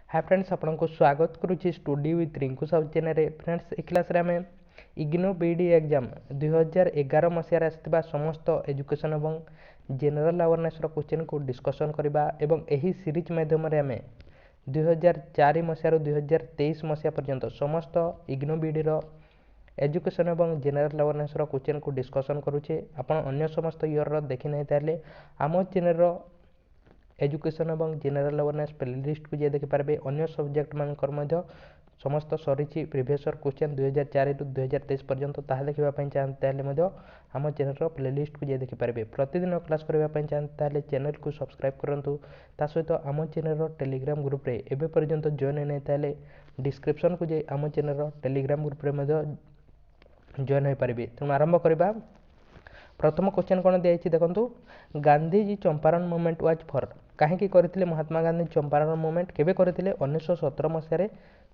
हाय friends, आपको स्वागत करुच्ची study with Rinku Sahu channel. Friends, ए क्लास रे आम इग्नो बीडी एग्जाम 2011 मसीह आसता समस्त एजुकेशन और जनरल अवेयरनेस क्वेश्चन को डिस्कसन करवा एवं यही सीरीज माध्यम आम 2004 मसीह 2023 मसीहा पर्यंत समस्त इग्नो बीडी एजुकेशन और जनरल अवेयरनेस क्वेश्चन को डिस्कसन करुचे। आपण अन्य समस्त इयर देखी नहीं ताले आम चैनल एजुकेशन और जनरल अवेयरनेस प्लेलिस्ट को जे देखिपारे। अन्य सब्जेक्ट मानकर समस्त सरी प्रिवियस क्वेश्चन 2004 टू 2023 पर्यंत ताहा देखा चाहते आम चैनल प्लेलिस्ट को जे देखिपारे। प्रतिदिन क्लास करने चाहते चैनल को सब्सक्राइब करूँ। ता सहित आम चैनल टेलीग्राम ग्रुप रे एबे पर्यंत जॉइन नहीं ताले डिस्क्रिप्शन को जे आम चैनल टेलीग्राम ग्रुप रे जॉइन हो पारे। तेणु आरंभ करवा। प्रथम क्वेश्चन कौन दिखाई देखो, Gandhiji Champaran movement was for कहीं करते महात्मा गांधी चंपारण मूवमेंट केबे करते 1917 मसीह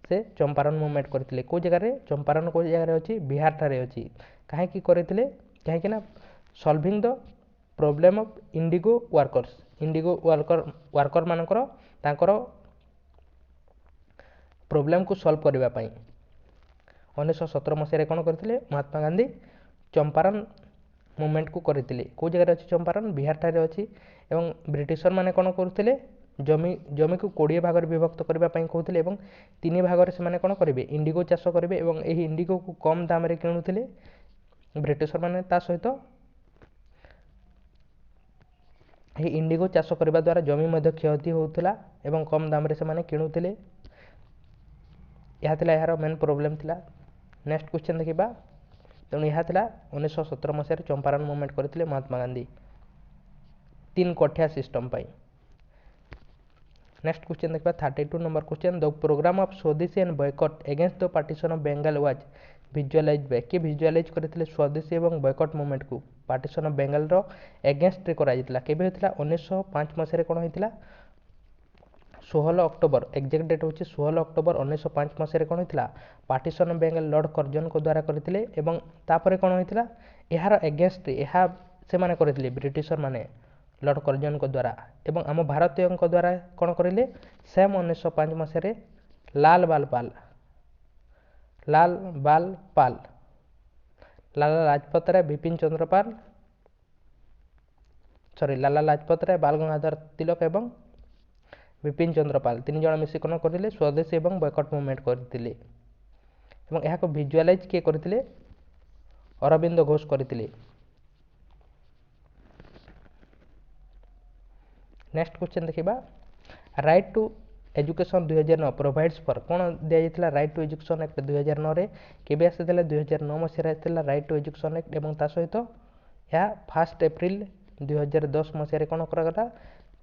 से चंपारण मूवमेंट करते कौ जगह चंपारण कौ जगह अच्छी बिहार ठारे अच्छी कहीं करते कहीं solving the problem of Indigo worker मानकर प्रॉब्लम को सॉल्व करने 1917 मसीह कौन करते महात्मा गांधी चंपारण मूवमेंट को करते कौ जगह अच्छी चंपारण बिहार ठारे अच्छी। एवं ब्रिटिशर माने कौन करते जमी को 20 भाग विभक्त करने कहते 3 भाग से कौन करेंगे इंडिगो चाष करेंगे और यही इंडिगो को कम दाम रे किणुले ब्रिटिशर माने। ता सहित यही इंडिगो चाष करने द्वारा जमी क्षति होता एवं कम दाम रे से किणुले। यह यार मेन प्रोब्लेम थिला। नेक्स्ट क्वेश्चन देखा। तेणु यह 1917 मसीह चंपारण मूवमेंट करते महात्मा गांधी 3 कठिया सिस्टम पाई। नेक्स्ट क्वेश्चन देखा 32 number question, the programme of Swadeshi and boycott against the partition of Bengal was visualise by किए विजुअलाइज करते स्वदेशी और बॉयकॉट मूवमेंट को पार्टीशन ऑफ बेंगल एगेंस्ट करा केबे होता 1905 मसीह कौन होता 16 अक्टोबर एक्जाक्ट डेट हूँ 16 अक्टोबर 1905 मसीह कौन होता partition of Bengal Lord Curzon को द्वारा करते कौन होता यार एगेंस्ट यह से माने करते ब्रिटिशर माने लॉर्ड कर्जन को द्वारा एवं आम भारतीय द्वारा कौन करेंगे सेम 1905 मसीह लाल बाल पाल लाला लाजपत राय बिपिन चंद्र पाल लाला लाजपत राय बाल गंगाधर तिलक एवं बिपिन चंद्र पाल 3 जन मिसी कौन करते स्वदेशी और बॉयकॉट मूवमेंट करते यहाँ विजुअलाइज किए करते अरविंद घोष करते। नेक्स्ट क्वेश्चन देखा, right to education 2009 provides for कौन दिया राइट टू एजुकेशन एक्ट 2009 रे केबे आसी 2009 मसीह आसी राइट टू एजुकेशन एक्ट एवं ता सहित यह 1 एप्रिल 2010 मसीह कौन करागला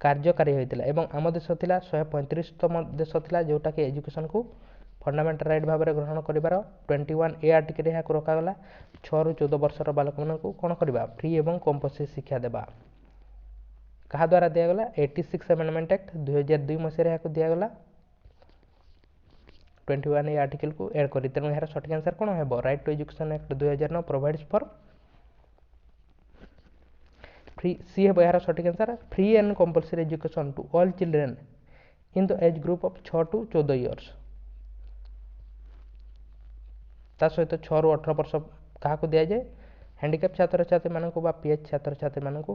कार्यकारी होता एवं आम देश था 135तम देश था जोटा कि एजुकेशन को फंडामेंटल राइट भाव में ग्रहण कर 21A आर्टिकल यहाँ रखागला 6 ରୁ 14 वर्षर बालक मानू कौन करवा फ्री एवं कंपलसरी शिक्षा देवा कहा द्वारा दिगला 86 अमेंडमेंट एक्ट 2002 मसीह यहाँ दिगला 21A आर्टिकल को एड कर। तेणु यार सठिक आंसर कौन है right to education act 2009 provides for free सी है यार सठिक answer free and compulsory education to all children in the age group of 6 to 14 years. ता सहित 6 ରୁ 18 वर्ष क्या दि जाए हैंडिकैप छात्र छात्री मानक पीएच छात्र छात्री मानक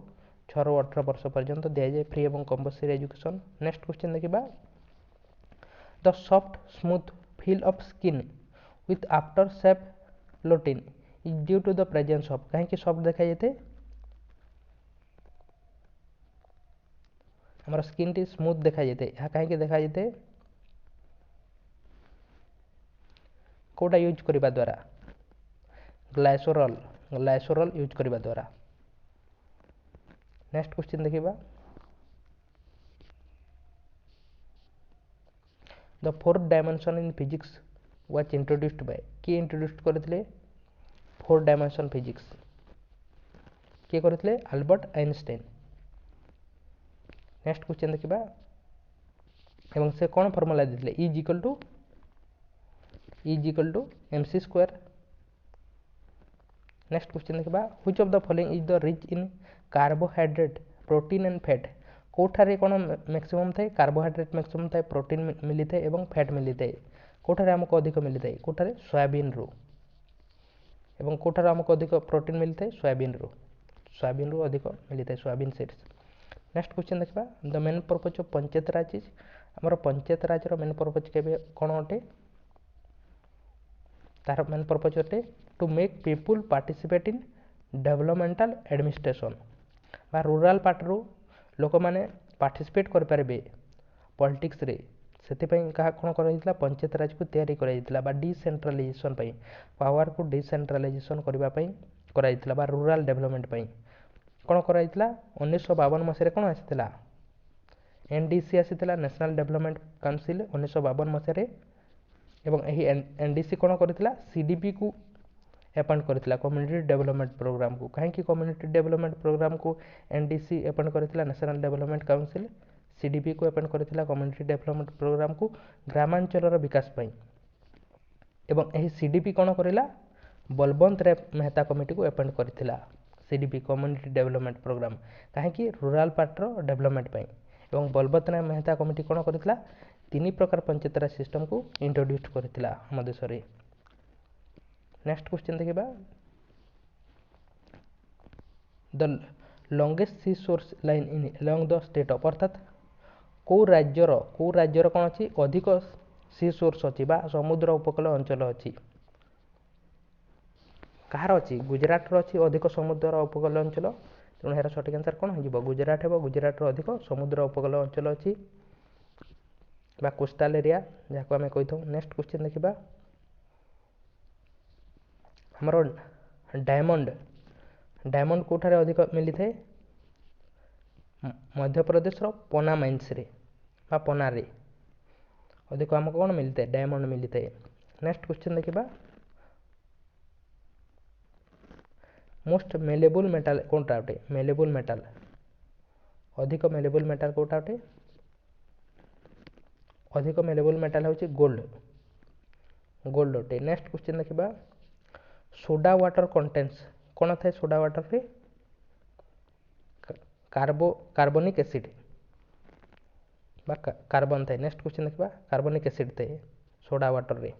6 ରୁ 18 वर्ष पर्यंत दि जाए फ्री और कंपलसरी एजुकेशन। नेक्स्ट क्वेश्चन देखा, the soft smooth feel of skin with after shave lotion is due to the presence of कहीं सॉफ्ट देखा जाते हमारा स्किन टी स्मूथ देखा जाते यहाँ कहीं देखा जाते कौटा यूज करने द्वारा ग्लाइसोरल यूज करने द्वारा। नेक्स्ट क्वेश्चन देखा, the 4th dimension in physics was introduced by किए इंट्रोड्यूस करते 4th डायमेंशन फिजिक्स किए करते अल्बर्ट आइंस्टाइन। नेक्स्ट क्वेश्चन देखा एवं से कौन फॉर्मूला देते is equal to mc square. Next question देखा, which of the following is the rich in carbohydrate protein and fat କେଉଁଠାରେ କ'ଣ ମ୍ୟାକ୍ସିମମ୍ ଥାଏ, କାର୍ବୋହାଇଡ୍ରେଟ୍ ମ୍ୟାକ୍ସିମମ୍ ଥାଏ, ପ୍ରୋଟିନ୍ ମିଳିଥାଏ ଏବଂ ଫ୍ୟାଟ୍ ମିଳିଥାଏ। କେଉଁଠାରେ ଆମକୁ ଅଧିକ ମିଳିଥାଏ, କେଉଁଠାରେ ସୋୟାବିନ୍ରୁ। ଏବଂ କେଉଁଠାରୁ ଆମକୁ ଅଧିକ ପ୍ରୋଟିନ୍ ମିଳିଥାଏ, ସୋୟାବିନ୍ରୁ ଅଧିକ ମିଳିଥାଏ, ସୋୟାବିନ୍ ସିଡ୍ସ। ନେକ୍ସଟ କ୍ୱେଶ୍ଚନ୍ ଦେଖିବା, ଦ main purpose of panchayat Raj is, ଆମର ପଞ୍ଚାୟତ ରାଜର ମେନ୍ ପର୍ପଜ୍ କେବେ କ'ଣ ଅଟେ, ତାର ମେନ୍ ପର୍ପଜ୍ ଅଟେ two make people participate in developmental administration, ବା ରୁରାଲ୍ ପାର୍ଟରୁ ଲୋକମାନେ ପାର୍ଟିସିପେଟ୍ କରିପାରିବେ ପଲିଟିକ୍ସରେ, ସେଥିପାଇଁ କାହା କ'ଣ କରାଯାଇଥିଲା, ପଞ୍ଚାୟତ ରାଜକୁ ତିଆରି କରାଯାଇଥିଲା, ବା ଡିସେଣ୍ଟ୍ରାଲାଇଜେସନ୍ ପାଇଁ, ପାୱାରକୁ ଡିସେଣ୍ଟ୍ରାଲାଇଜେସନ୍ କରିବା ପାଇଁ କରାଯାଇଥିଲା, ବା ରୁରାଲ୍ ଡେଭଲପମେଣ୍ଟ ପାଇଁ କ'ଣ କରାଯାଇଥିଲା। 1952 ମସିହାରେ କ'ଣ ଆସିଥିଲା, NDC ଆସିଥିଲା, ନ୍ୟାସନାଲ୍ ଡେଭଲପମେଣ୍ଟ କାଉନସିଲ୍ 1952 ମସିହାରେ। ଏବଂ ଏହି NDC କ'ଣ କରିଥିଲା, CDPକୁ ଆପଏଣ୍ଟ କରିଥିଲା, କମ୍ୟୁନିଟି ଡେଭଲପମେଣ୍ଟ ପ୍ରୋଗ୍ରାମକୁ। କାହିଁକି କମ୍ୟୁନିଟି ଡେଭଲପମେଣ୍ଟ ପ୍ରୋଗ୍ରାମକୁ NDC ଆପଏଣ୍ଟ କରିଥିଲା, ନ୍ୟାସନାଲ୍ ଡେଭଲପମେଣ୍ଟ କାଉନସିଲ୍ CDPକୁ ଆପଏଣ୍ଟ କରିଥିଲା, କମ୍ୟୁନିଟି ଡେଭଲପମେଣ୍ଟ ପ୍ରୋଗ୍ରାମକୁ ଗ୍ରାମାଞ୍ଚଳର ବିକାଶ ପାଇଁ। ଏବଂ ଏହି CDP କ'ଣ କରିଲା, ବଲବନ୍ତ ରାୟ ମେହତା କମିଟିକୁ ଆପଏଣ୍ଟ କରିଥିଲା, CDP କମ୍ୟୁନିଟି ଡେଭଲପମେଣ୍ଟ ପ୍ରୋଗ୍ରାମ, କାହିଁକି ରୁରାଲ୍ ପାର୍ଟର ଡେଭଲପମେଣ୍ଟ ପାଇଁ। ଏବଂ ବଲବନ୍ତ ରାୟ ମେହତା କମିଟି କ'ଣ କରିଥିଲା, 3 ପ୍ରକାର ପଞ୍ଚାୟତ ରାଜ ସିଷ୍ଟମକୁ ଇଣ୍ଟ୍ରୋଡ୍ୟୁସ କରିଥିଲା ଆମ ଦେଶରେ। ନେକ୍ସଟ କ୍ୱେଶ୍ଚନ୍ ଦେଖିବା, the longest sea shore line in along the state of, ଅର୍ଥାତ୍ କେଉଁ ରାଜ୍ୟର କ'ଣ ଅଛି, ଅଧିକ ସି ସୋର୍ସ ଅଛି ବା ସମୁଦ୍ର ଉପକୂଳ ଅଞ୍ଚଳ ଅଛି। କାହାର ଅଛି, ଗୁଜରାଟର ଅଛି ଅଧିକ ସମୁଦ୍ର ଉପକୂଳ ଅଞ୍ଚଳ, ତେଣୁ ଏହାର ସଠିକ୍ ଆନ୍ସର କ'ଣ ହେଇଯିବ, ଗୁଜରାଟ ହେବ। ଗୁଜରାଟର ଅଧିକ ସମୁଦ୍ର ଉପକୂଳ ଅଞ୍ଚଳ ଅଛି ବା କୋଷ୍ଟାଲ ଏରିଆ ଯାହାକୁ ଆମେ କହିଥାଉ। ନେକ୍ସଟ କ୍ୱେଶ୍ଚନ୍ ଦେଖିବା, ଆମର ଡାୟମଣ୍ଡ କେଉଁଠାରେ ଅଧିକ ମିଳିଥାଏ, ମଧ୍ୟପ୍ରଦେଶର ପନା ମାଇନ୍ସରେ ବା ପନାରେ ଅଧିକ ଆମକୁ କ'ଣ ମିଳିଥାଏ, ଡାୟମଣ୍ଡ ମିଳିଥାଏ। ନେକ୍ସଟ କ୍ୱେଶ୍ଚନ୍ ଦେଖିବା, ମୋଷ୍ଟ ମେଲେବୁଲ୍ ମେଟାଲ କେଉଁଟା ଅଟେ, ମେଲେବୁଲ୍ ମେଟାଲ, ଅଧିକ ମେଲେବୁଲ୍ ମେଟାଲ କେଉଁଟା ଅଟେ, ଅଧିକ ମେଲେବୁଲ୍ ମେଟାଲ ହେଉଛି ଗୋଲ୍ଡ ଅଟେ। ନେକ୍ସଟ କ୍ୱେଶ୍ଚନ୍ ଦେଖିବା, ସୋଡା ୱାଟର କଣ୍ଟେନ୍ସ କ'ଣ ଥାଏ, ସୋଡା ୱାଟରରେ କାର୍ବୋନିକ୍ ଏସିଡ ବା କାର୍ବନ ଥାଏ। ନେକ୍ସଟ କ୍ୱେଶ୍ଚନ୍ ଦେଖିବା, କାର୍ବୋନିକ୍ ଏସିଡ ଥାଏ ସୋଡା ୱାଟରରେ।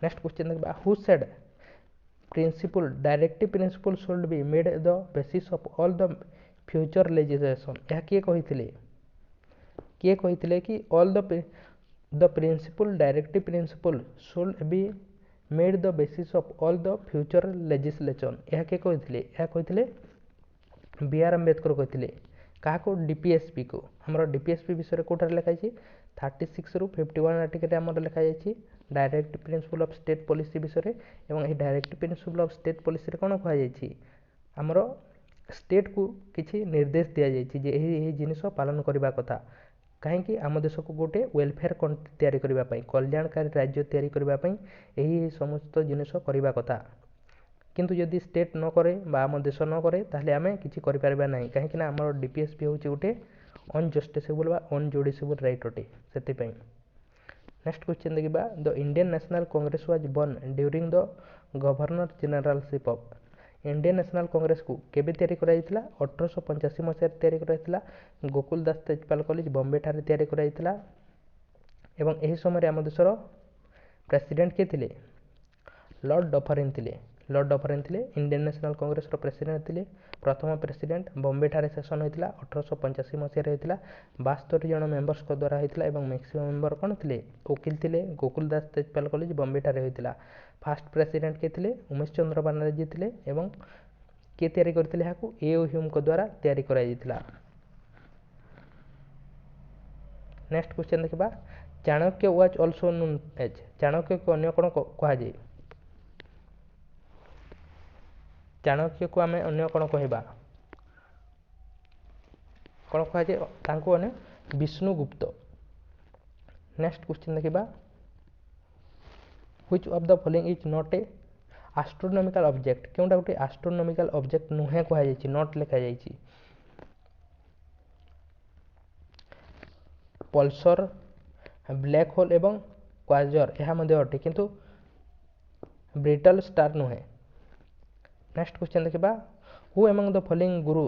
ନେକ୍ସଟ କ୍ୱେଶ୍ଚନ୍ ଦେଖିବା, who said directive principle should be made the basis of all the future legislation, ଏହା କିଏ କହିଥିଲେ କି all the principle directive principle should be made the basis of all the future legislation, ଏହା କିଏ କହିଥିଲେ, ଏହା କହିଥିଲେ BR ଆମ୍ବେଦକର କହିଥିଲେ। କାହାକୁ, DPSPକୁ। ଆମର DPSP ବିଷୟରେ କେଉଁଠାରେ ଲେଖାଯାଇଛି, 36ରୁ 51 ଆର୍ଟିକଲରେ ଆମର ଲେଖାଯାଇଛି direct principle of state policy ବିଷୟରେ। ଏବଂ ଏହି ଡାଇରେକ୍ଟ ପ୍ରିନ୍ସିପଲ୍ ଅଫ୍ ଷ୍ଟେଟ୍ ପଲିସିରେ କ'ଣ କୁହାଯାଇଛି, ଆମର ଷ୍ଟେଟ୍କୁ କିଛି ନିର୍ଦ୍ଦେଶ ଦିଆଯାଇଛି ଯେ ଏହି ଜିନିଷ ପାଳନ କରିବା କଥା। କାହିଁକି, ଆମ ଦେଶକୁ ଗୋଟେ ୱେଲଫେୟାର କଣ୍ଟ୍ରି ତିଆରି କରିବା ପାଇଁ, କଲ୍ୟାଣକାରୀ ରାଜ୍ୟ ତିଆରି କରିବା ପାଇଁ ଏହି ସମସ୍ତ ଜିନିଷ କରିବା କଥା। କିନ୍ତୁ ଯଦି ଷ୍ଟେଟ୍ ନ କରେ ବା ଆମ ଦେଶ ନ କରେ ତାହେଲେ ଆମେ କିଛି କରିପାରିବା ନାହିଁ, କାହିଁକିନା ଆମର DPSP ହେଉଛି ଗୋଟେ ଅନଜଷ୍ଟିସେବୁଲ୍ ବା ଅନଜୁଡ଼ିସିବୁଲ୍ ରାଇଟ୍ ଅଟେ, ସେଥିପାଇଁ। ନେକ୍ସଟ କ୍ୱେଶ୍ଚନ୍ ଦେଖିବା, the Indian National Congress was born during the governor generalship of, Indian National କଂଗ୍ରେସକୁ କେବେ ତିଆରି କରାଯାଇଥିଲା, 1885 ମସିହାରେ ତିଆରି କରାଯାଇଥିଲା, ଗୋକୁଲ ଦାସ ତେଜପାଲ କଲେଜ ବମ୍ବେଠାରେ ତିଆରି କରାଯାଇଥିଲା। ଏବଂ ଏହି ସମୟରେ ଆମ ଦେଶର ପ୍ରେସିଡେଣ୍ଟ କିଏ ଥିଲେ, ଲର୍ଡ଼ ଡଫରିନ୍ ଥିଲେ ଇଣ୍ଡିଆନ୍ ନ୍ୟାସନାଲ୍ କଂଗ୍ରେସର ପ୍ରେସିଡେଣ୍ଟ ଥିଲେ। ପ୍ରଥମ ପ୍ରେସିଡେଣ୍ଟ ବମ୍ବେଠାରେ ସେସନ୍ ହୋଇଥିଲା, 1885 ମସିହାରେ ହୋଇଥିଲା, 72 ଜଣ ମେମ୍ବର୍ସଙ୍କ ଦ୍ୱାରା ହୋଇଥିଲା। ଏବଂ ମ୍ୟାକ୍ସିମମ୍ ମେମ୍ବର କ'ଣ ଥିଲେ, ଓକିଲ ଥିଲେ, ଗୋକୁଲ ଦାସ ତେଜପାଲ କଲେଜ ବମ୍ବେଠାରେ ହୋଇଥିଲା। ଫାର୍ଷ୍ଟ ପ୍ରେସିଡେଣ୍ଟ କିଏ ଥିଲେ, ଉମେଶ ଚନ୍ଦ୍ର ବାନାର୍ଜୀ ଥିଲେ। ଏବଂ କିଏ ତିଆରି କରିଥିଲେ ଏହାକୁ, A.O. ହ୍ୟୁମଙ୍କ ଦ୍ୱାରା ତିଆରି କରାଯାଇଥିଲା। ନେକ୍ସଟ କ୍ୱେଶ୍ଚନ୍ ଦେଖିବା, Chanakya was also known as, ଚାଣକ୍ୟକୁ ଅନ୍ୟ କ'ଣ କୁହାଯାଏ, ଚାଣକ୍ୟକୁ ଆମେ ଅନ୍ୟ କ'ଣ କହିବା, କ'ଣ କୁହାଯାଏ, ତାଙ୍କୁ ଅନ୍ୟ ବିଷ୍ଣୁଗୁପ୍ତ। ନେକ୍ସଟ କ୍ୱେଶ୍ଚନ୍ ଦେଖିବା, which of the following is not a astronomical object, କେଉଁଟା ଗୋଟେ ଆଷ୍ଟ୍ରୋନୋମିକାଲ ଅବଜେକ୍ଟ ନୁହେଁ କୁହାଯାଇଛି, ନଟ୍ ଲେଖାଯାଇଛି। ପଲ୍ସର, ବ୍ଲାକ୍ ହୋଲ୍ ଏବଂ କ୍ୱାଜର ଏହା ମଧ୍ୟ ଅଟେ, କିନ୍ତୁ ବ୍ରିଟଲ୍ ଷ୍ଟାର ନୁହେଁ। ନେକ୍ସଟ କ୍ୱେଶ୍ଚନ୍ ଦେଖିବା, who among the following guru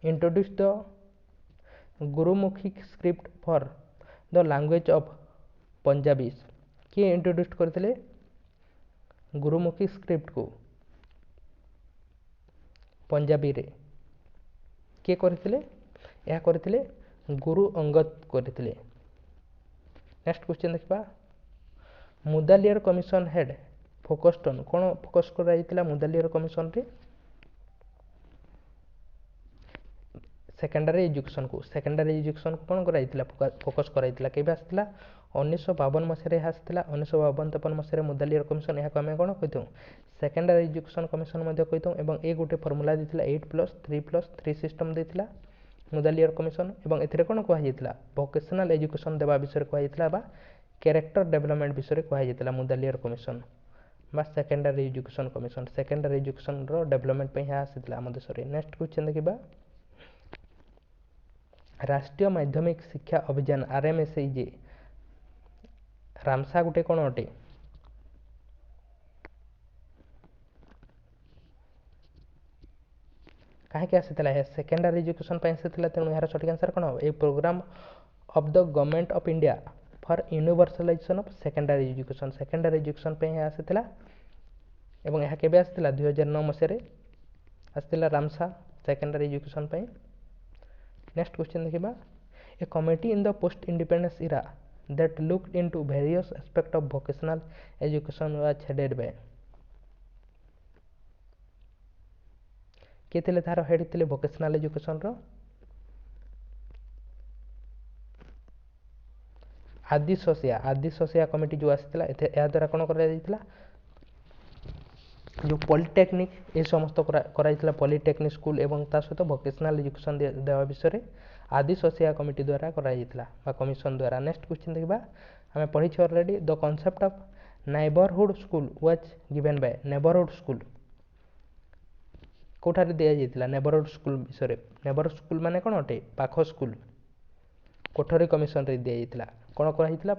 introduced the Gurmukhi script for the language of Punjabis କିଏ ଇଣ୍ଟ୍ରୋଡ୍ୟୁସ୍ କରିଥିଲେ ଗୁରୁମୁଖୀ ସ୍କ୍ରିପ୍ଟକୁ ପଞ୍ଜାବୀରେ କିଏ କରିଥିଲେ ଏହା କରିଥିଲେ ଗୁରୁ ଅଙ୍ଗଦ କରିଥିଲେ। ନେକ୍ସଟ କ୍ୱେଶ୍ଚନ୍ ଦେଖିବା ମୁଦାଲିୟର କମିଶନ ହେଡ୍ ଫୋକସ୍ଡ ଅନ୍ କ'ଣ ଫୋକସ୍ କରାଯାଇଥିଲା ମୁଦାଲିୟର କମିଶନରେ ସେକେଣ୍ଡାରୀ ଏଜୁକେସନକୁ କ'ଣ କରାଯାଇଥିଲା ଫୋକସ୍ କରାଯାଇଥିଲା କେବେ ଆସିଥିଲା 1952 ମସିହାରେ ଏହା ଆସିଥିଲା 1952 ମସିହାରେ ମୁଦାଲିୟର କମିଶନ ଏହାକୁ ଆମେ କ'ଣ କହିଥାଉ ସେକେଣ୍ଡାରୀ ଏଜୁକେସନ କମିଶନ ମଧ୍ୟ କହିଥାଉ ଏବଂ ଏ ଗୋଟେ ଫର୍ମୁଲା ଦେଇଥିଲା 8+3+3 ସିଷ୍ଟମ ଦେଇଥିଲା ମୁଦାଲିୟର କମିଶନ ଏବଂ ଏଥିରେ କ'ଣ କୁହାଯାଇଥିଲା ଭୋକେସନାଲ ଏଜୁକେସନ ଦେବା ବିଷୟରେ କୁହାଯାଇଥିଲା ବା କ୍ୟାରେକ୍ଟର ଡେଭଲପମେଣ୍ଟ ବିଷୟରେ କୁହାଯାଇଥିଲା ମୁଦାଲିୟର କମିଶନ ବା ସେକେଣ୍ଡାରୀ ଏଜୁକେସନର ଡେଭଲପମେଣ୍ଟ ପାଇଁ ଏହା ଆସିଥିଲା ଆମ ଦେଶରେ। ନେକ୍ସଟ କ୍ୱେଶ୍ଚନ୍ ଦେଖିବା ରାଷ୍ଟ୍ରୀୟ ମାଧ୍ୟମିକ ଶିକ୍ଷା ଅଭିଯାନ RMSEJ ରାମସା ଗୋଟେ କ'ଣ ଅଟେ କାହିଁକି ଆସିଥିଲା ଏହା ସେକେଣ୍ଡାରୀ ଏଜୁକେସନ ପାଇଁ ଆସିଥିଲା ତେଣୁ ଏହାର ସଠିକ ଆନ୍ସର କ'ଣ ହେବ a programme of the government of India for universalisation of secondary education ପାଇଁ ଏହା ଆସିଥିଲା ଏବଂ ଏହା କେବେ ଆସିଥିଲା 2009 ମସିହାରେ ଆସିଥିଲା ରାମସା ସେକେଣ୍ଡାରୀ ଏଜୁକେସନ ପାଇଁ। ନେକ୍ସଟ କ୍ୱେଶ୍ଚନ୍ ଦେଖିବା a committee in the post independence era that looked into various aspects of vocational education was headed by କିଏ ଥିଲେ ତାହାର ହେଡ୍ ଥିଲେ ଭୋକେସନାଲ ଏଜୁକେସନର ଆଦିଶସିଆ କମିଟି ଯେଉଁ ଆସିଥିଲା ଏହା ଦ୍ୱାରା କ'ଣ କରାଯାଇଥିଲା ଯେଉଁ ପଲିଟେକ୍ନିକ୍ ଏ ସମସ୍ତ କରାଯାଇଥିଲା ପଲିଟେକ୍ନିକ୍ ସ୍କୁଲ ଏବଂ ତା ସହିତ ଭୋକେସନାଲ ଏଜୁକେସନ ଦେବା ବିଷୟରେ ଆଦିଶସିଆ କମିଟି ଦ୍ୱାରା କରାଯାଇଥିଲା ବା କମିଶନ ଦ୍ୱାରା। ନେକ୍ସଟ କ୍ୱେଶ୍ଚନ୍ ଦେଖିବା ଆମେ ପଢ଼ିଛୁ already the concept of neighbourhood school was given by neighbourhood school କେଉଁଠାରେ ଦିଆଯାଇଥିଲା ନେବରହୁଡ୍ ସ୍କୁଲ ବିଷୟରେ ନେବରହୁଡ୍ ସ୍କୁଲ ମାନେ କ'ଣ ଅଟେ ପାଖ ସ୍କୁଲ କୋଠରୀ କମିଶନରେ ଦିଆଯାଇଥିଲା କ'ଣ କରାଯାଇଥିଲା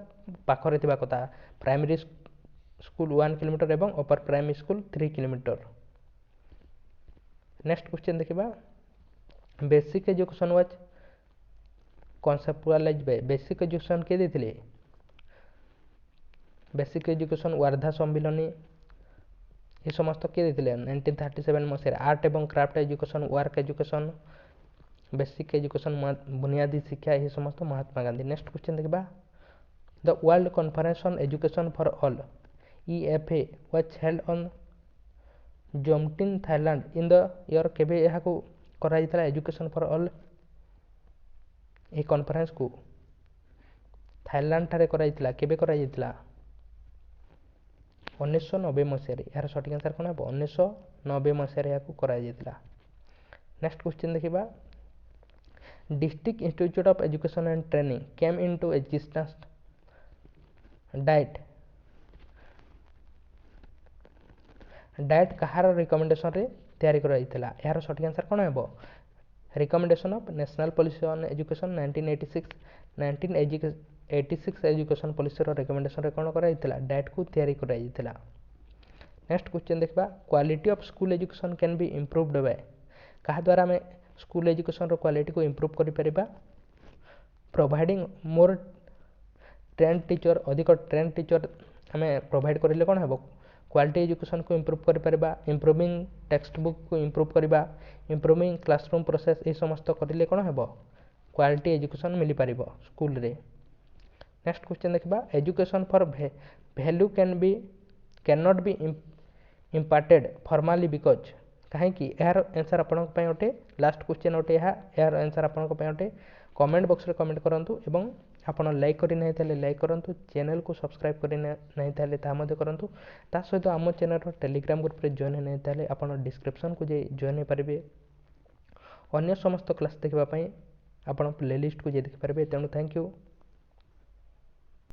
ପାଖରେ ଥିବା କଥା ପ୍ରାଇମେରୀ ସ୍କୁଲ 1 କିଲୋମିଟର ଏବଂ upper primary school 3 kilometre. Next question ଦେଖିବା basic education was conceptualised by basic education କିଏ ଦେଇଥିଲେ ବେସିକ୍ ଏଜୁକେସନ ୱାର୍ଦ୍ଧା ସମ୍ମିଳନୀ ଏ ସମସ୍ତ କିଏ ଦେଇଥିଲେ 1937 ମସିହାରେ ଆର୍ଟ ଏବଂ craft education work education basic education ବୁନିୟାଦୀ ଶିକ୍ଷା ଏହି ସମସ୍ତ ମହାତ୍ମା ଗାନ୍ଧୀ। ନେକ୍ସଟ କ୍ୱେଶ୍ଚନ୍ ଦେଖିବା the world conference on education for all EFA was held on Jomtien Thailand in the year କେବେ ଏହାକୁ କରାଯାଇଥିଲା ଏଜୁକେସନ ଫର ଅଲ୍ ଏହି କନଫରେନ୍ସକୁ ଥାଇଲାଣ୍ଡ ଠାରେ କରାଯାଇଥିଲା କେବେ କରାଯାଇଥିଲା 1990 ମସିହାରେ ଏହାର ସଠିକ ଆନ୍ସର କ'ଣ ହେବ 1990 ମସିହାରେ ଏହାକୁ କରାଯାଇଥିଲା। ନେକ୍ସଟ କ୍ୱେଶ୍ଚନ୍ ଦେଖିବା district institute of education and training came into existence DIET କାହାର ରିକମେଣ୍ଡେସନରେ ତିଆରି କରାଯାଇଥିଲା ଏହାର ସଠିକ ଆନ୍ସର କ'ଣ ହେବ recommendation of national policy on education 1986 education ପଲିସିର ରିକମେଣ୍ଡେସନରେ କ'ଣ କରାଯାଇଥିଲା ଡାଏଟ୍କୁ ତିଆରି କରାଯାଇଥିଲା। ନେକ୍ସଟ କ୍ୱେଶ୍ଚନ୍ ଦେଖିବା quality of school education can be improved by କାହା ଦ୍ୱାରା ଆମେ ସ୍କୁଲ ଏଜୁକେସନର କ୍ୱାଲିଟିକୁ ଇମ୍ପ୍ରୁଭ୍ କରିପାରିବା ପ୍ରୋଭାଇଡ଼ିଂ ମୋର ଟ୍ରେଣ୍ଡ ଟିଚର ଅଧିକ ଟ୍ରେଣ୍ଡ ଟିଚର ଆମେ ପ୍ରୋଭାଇଡ଼ କରିଲେ କ'ଣ ହେବ କ୍ୱାଲିଟି ଏଜୁକେସନକୁ ଇମ୍ପ୍ରୁଭ୍ କରିପାରିବା ଇମ୍ପ୍ରୁଭିଂ ଟେକ୍ସଟ ବୁକକୁ ଇମ୍ପ୍ରୁଭ୍ କରିବା ଇମ୍ପ୍ରୁଭିଂ କ୍ଲାସରୁମ୍ ପ୍ରୋସେସ୍ ଏହି ସମସ୍ତ କରିଲେ କ'ଣ ହେବ କ୍ୱାଲିଟି ଏଜୁକେସନ ମିଳିପାରିବ ସ୍କୁଲରେ। ନେକ୍ସଟ କ୍ୱେଶ୍ଚନ୍ ଦେଖିବା education for value can not be imparted formally because କାହିଁକି ଏହାର ଆନ୍ସର ଆପଣଙ୍କ ପାଇଁ ଅଟେ ଲାଷ୍ଟ କ୍ୱେଶ୍ଚନ୍ ଅଟେ ଏହାର ଆନ୍ସର ଆପଣଙ୍କ ପାଇଁ ଅଟେ କମେଣ୍ଟ ବକ୍ସରେ କମେଣ୍ଟ କରନ୍ତୁ ଏବଂ ଆପଣ ଲାଇକ୍ କରିନାହିଁ ତାହେଲେ ଲାଇକ୍ କରନ୍ତୁ ଚ୍ୟାନେଲକୁ ସବସ୍କ୍ରାଇବ୍ କରିନାହିଁ ତାହେଲେ ତାହା ମଧ୍ୟ କରନ୍ତୁ ତା ସହିତ ଆମ ଚ୍ୟାନେଲର ଟେଲିଗ୍ରାମ ଗ୍ରୁପରେ ଜଏନ୍ ହୋଇନାହିଁ ତାହେଲେ ଆପଣ ଡିସ୍କ୍ରିପ୍ସନକୁ ଯାଇ ଜଏନ୍ ହୋଇପାରିବେ ଅନ୍ୟ ସମସ୍ତ କ୍ଲାସ୍ ଦେଖିବା ପାଇଁ ଆପଣ ପ୍ଲେଲିଷ୍ଟକୁ ଯାଇ ଦେଖିପାରିବେ ତେଣୁ ଥ୍ୟାଙ୍କ ୟୁ।